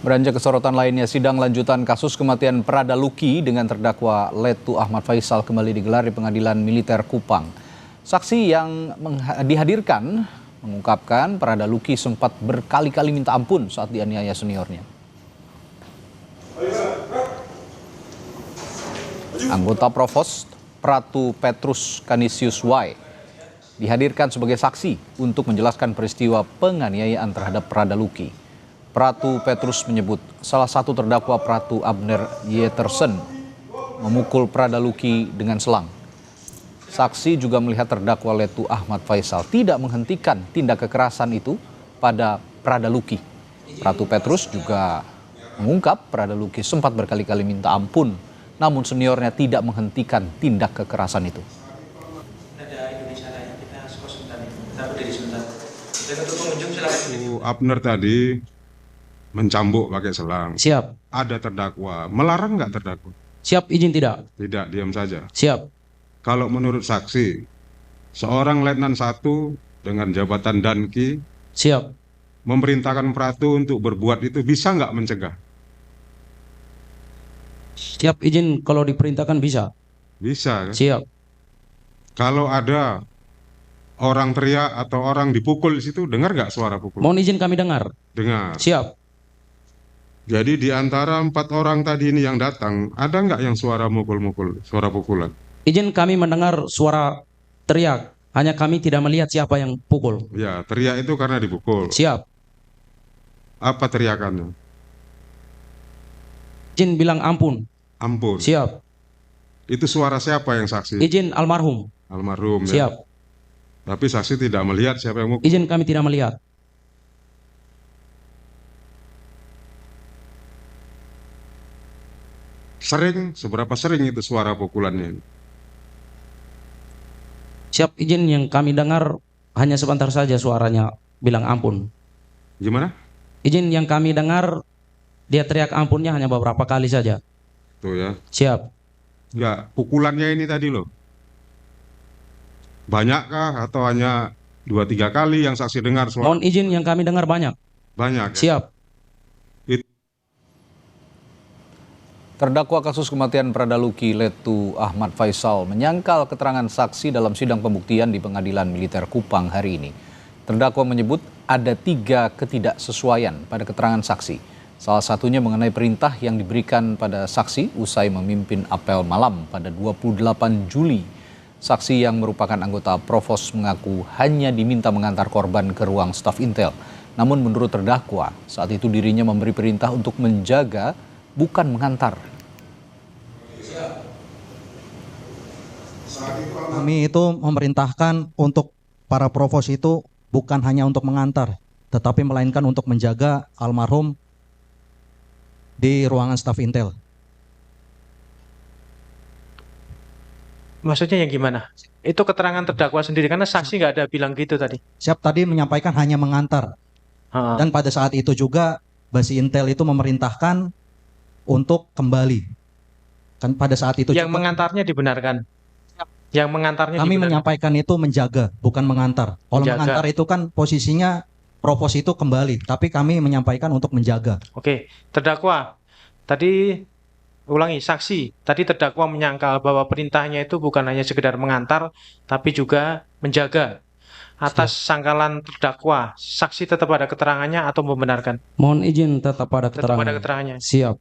Beranjak ke sorotan lainnya, sidang lanjutan kasus kematian Prada Luki dengan terdakwa Letu Ahmad Faisal kembali digelar di Pengadilan Militer Kupang. Saksi yang dihadirkan mengungkapkan Prada Luki sempat berkali-kali minta ampun saat dianiaya seniornya. Anggota Provos Pratu Petrus Canisius Y dihadirkan sebagai saksi untuk menjelaskan peristiwa penganiayaan terhadap Prada Luki. Pratu Petrus menyebut salah satu terdakwa Pratu Abner Yetersen memukul Prada Luki dengan selang. Saksi juga melihat terdakwa Letu Ahmad Faisal tidak menghentikan tindak kekerasan itu pada Prada Luki. Pratu Petrus juga mengungkap Prada Luki sempat berkali-kali minta ampun, namun seniornya tidak menghentikan tindak kekerasan itu. Abner tadi mencambuk pakai selang. Siap. Ada terdakwa. Melarang nggak terdakwa? Siap, izin tidak? Tidak, diam saja. Siap. Kalau menurut saksi, seorang Letnan 1 dengan jabatan Danki Siap. memerintahkan Pratu untuk berbuat itu, bisa nggak mencegah? Siap, izin kalau diperintahkan bisa. Bisa kan? Siap. Kalau ada orang teriak atau orang dipukul di situ, dengar nggak suara pukul? Mohon izin kami dengar. Dengar. Siap. Jadi di antara 4 orang tadi ini yang datang, ada nggak yang suara mukul-mukul, suara pukulan? Izin kami mendengar suara teriak. Hanya kami tidak melihat siapa yang pukul. Ya, teriak itu karena dipukul. Siap. Apa teriakannya? Izin bilang ampun. Ampun. Siap. Itu suara siapa yang saksi? Izin almarhum. Almarhum ya. Siap. Tapi saksi tidak melihat siapa yang mukul. Izin kami tidak melihat. Seberapa sering itu suara pukulannya? Siap, izin yang kami dengar hanya sebentar saja suaranya bilang ampun. Gimana? Izin yang kami dengar dia teriak ampunnya hanya beberapa kali saja. Tuh ya. Siap. Enggak, pukulannya ini tadi loh. Banyakkah atau hanya 2-3 kali yang saksi dengar suara? Mohon izin yang kami dengar banyak. Banyak ya? Siap. Terdakwa kasus kematian Prada Luki Letu Ahmad Faisal menyangkal keterangan saksi dalam sidang pembuktian di Pengadilan Militer Kupang hari ini. Terdakwa menyebut ada 3 ketidaksesuaian pada keterangan saksi. Salah satunya mengenai perintah yang diberikan pada saksi usai memimpin apel malam pada 28 Juli. Saksi yang merupakan anggota Provos mengaku hanya diminta mengantar korban ke ruang staf Intel. Namun menurut terdakwa, saat itu dirinya memberi perintah untuk menjaga, bukan mengantar. Kami itu memerintahkan untuk para provos itu bukan hanya untuk mengantar, tetapi melainkan untuk menjaga almarhum di ruangan staf Intel. Maksudnya yang gimana? Itu keterangan terdakwa sendiri, karena saksi nggak ada bilang gitu tadi. Siap tadi menyampaikan hanya mengantar. Dan pada saat itu juga Basi Intel itu memerintahkan untuk kembali. Kan pada saat itu yang juga, mengantarnya dibenarkan. Yang mengantarnya kami dibenarkan. menyampaikan itu menjaga, bukan mengantar. Kalau Menjaga. mengantar itu kan posisinya provos itu kembali, tapi kami menyampaikan untuk menjaga. Oke, terdakwa. Tadi ulangi, saksi. Tadi terdakwa menyangkal bahwa perintahnya itu bukan hanya sekedar mengantar, tapi juga menjaga. Atas sangkalan terdakwa, saksi tetap ada keterangannya atau membenarkan? Mohon izin tetap pada Tetap keterangan. ada keterangannya. Siap.